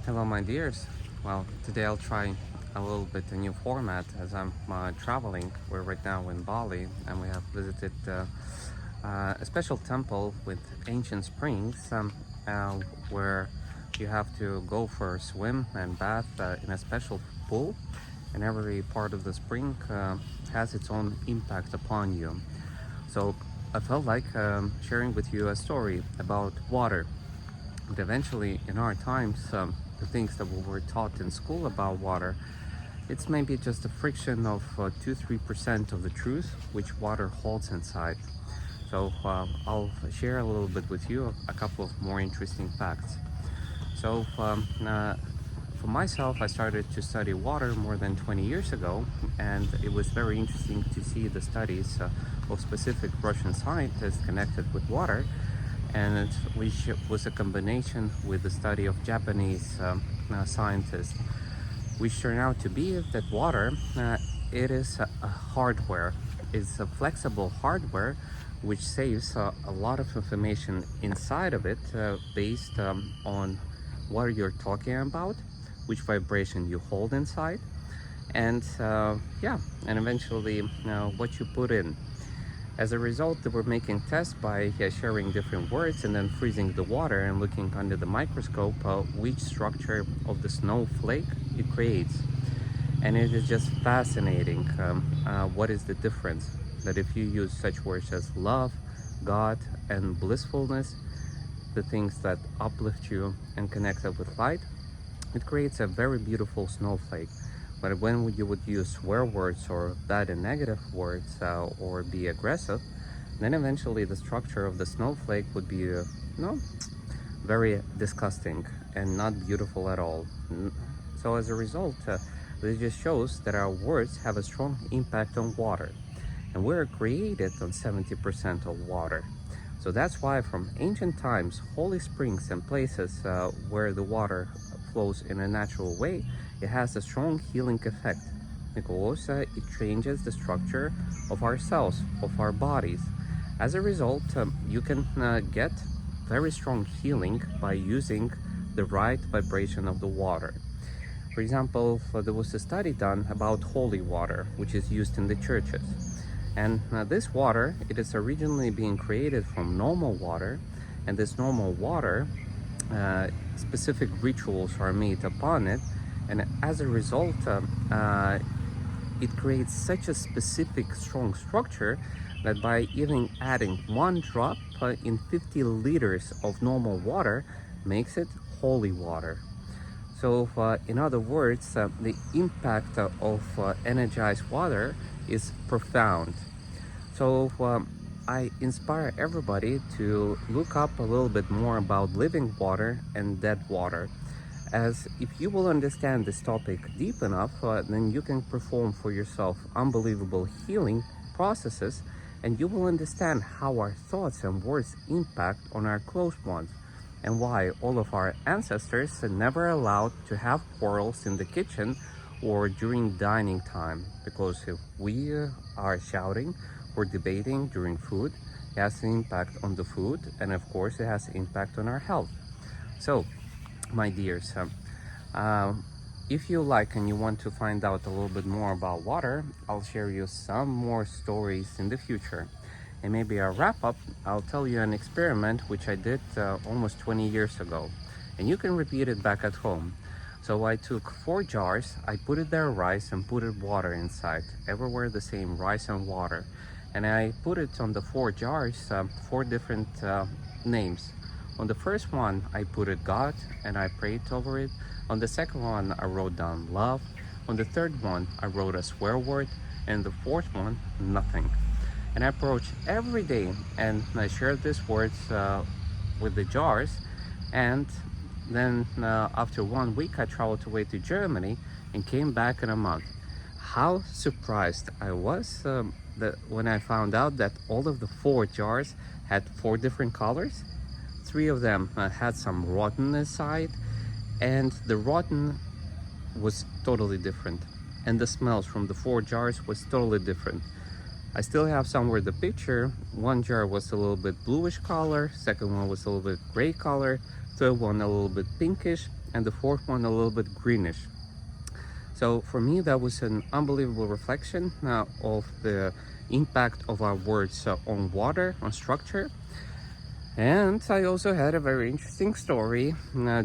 Hello, my dears. Well, today I'll try a little bit a new format as I'm traveling. We're right now in Bali and we have visited a special temple with ancient springs uh, where you have to go for a swim and bath in a special pool, and every part of the spring has its own impact upon you. So I felt like sharing with you a story about water. But eventually, in our times, the things that we were taught in school about water, it's maybe just a friction of 2-3% of the truth which water holds inside. So I'll share a little bit with you a couple of more interesting facts. So for myself, I started to study water more than 20 years ago, and it was very interesting to see the studies of specific Russian scientists connected with water, and which was a combination with the study of Japanese scientists, which turned out to be that water, it is a hardware. It's a flexible hardware which saves a lot of information inside of it based on what you're talking about, which vibration you hold inside, and yeah, and eventually what you put in. As a result, they were making tests by sharing different words and then freezing the water and looking under the microscope which structure of the snowflake it creates. And it is just fascinating what is the difference, that if you use such words as love, God, and blissfulness, the things that uplift you and connect up with light, it creates a very beautiful snowflake. But when you would use swear words or bad and negative words or be aggressive, then eventually the structure of the snowflake would be no, very disgusting and not beautiful at all. So as a result, this just shows that our words have a strong impact on water, and we're created on 70% of water. So that's why from ancient times, holy springs and places where the water flows in a natural way, it has a strong healing effect, because it changes the structure of our cells, of our bodies. As a result, you can get very strong healing by using the right vibration of the water. For example, there was a study done about holy water, which is used in the churches. And this water, it is originally being created from normal water, and this normal water, specific rituals are made upon it, and as a result, it creates such a specific strong structure that by even adding one drop in 50 liters of normal water makes it holy water. So in other words, the impact of energized water is profound. So I inspire everybody to look up a little bit more about living water and dead water, as if you will understand this topic deep enough, then you can perform for yourself unbelievable healing processes, and you will understand how our thoughts and words impact on our close ones, and why all of our ancestors never allowed to have quarrels in the kitchen or during dining time, because if we are shouting or debating during food, it has an impact on the food, and of course it has an impact on our health. So my dears, if you like and you want to find out a little bit more about water, I'll share you some more stories in the future. And maybe a wrap up, I'll tell you an experiment which I did almost 20 years ago, and you can repeat it back at home. So I took 4 jars, I put it there rice and put it water inside, everywhere the same rice and water. And I put it on the 4 jars, 4 different names. On the first one, I put it God and I prayed over it. On the second one, I wrote down love. On the third one, I wrote a swear word. And the fourth one, nothing. And I approached every day and I shared these words with the jars. And then after 1 week, I traveled away to Germany and came back in a month. How surprised I was that when I found out that all of the 4 jars had 4 different colors. 3 of them had some rotten inside, and the rotten was totally different, and the smells from the 4 jars was totally different. I still have somewhere the picture. One jar was a little bit bluish color, second one was a little bit gray color, third one a little bit pinkish, and the fourth one a little bit greenish. So for me, that was an unbelievable reflection of the impact of our words on water, on structure. And I also had a very interesting story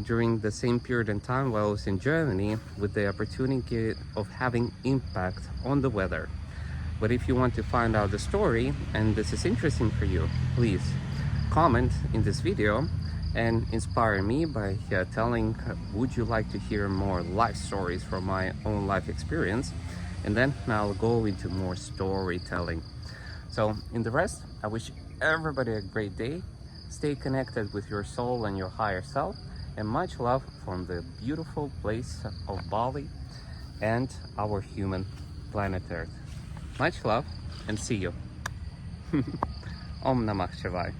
during the same period in time while I was in Germany, with the opportunity of having impact on the weather. But if you want to find out the story and this is interesting for you, please comment in this video and inspire me by telling would you like to hear more life stories from my own life experience, and then I'll go into more storytelling. So in the rest, I wish everybody a great day. Stay connected with your soul and your higher self, and much love from the beautiful place of Bali and our human planet Earth. Much love and see you. Om Namah Shivaya.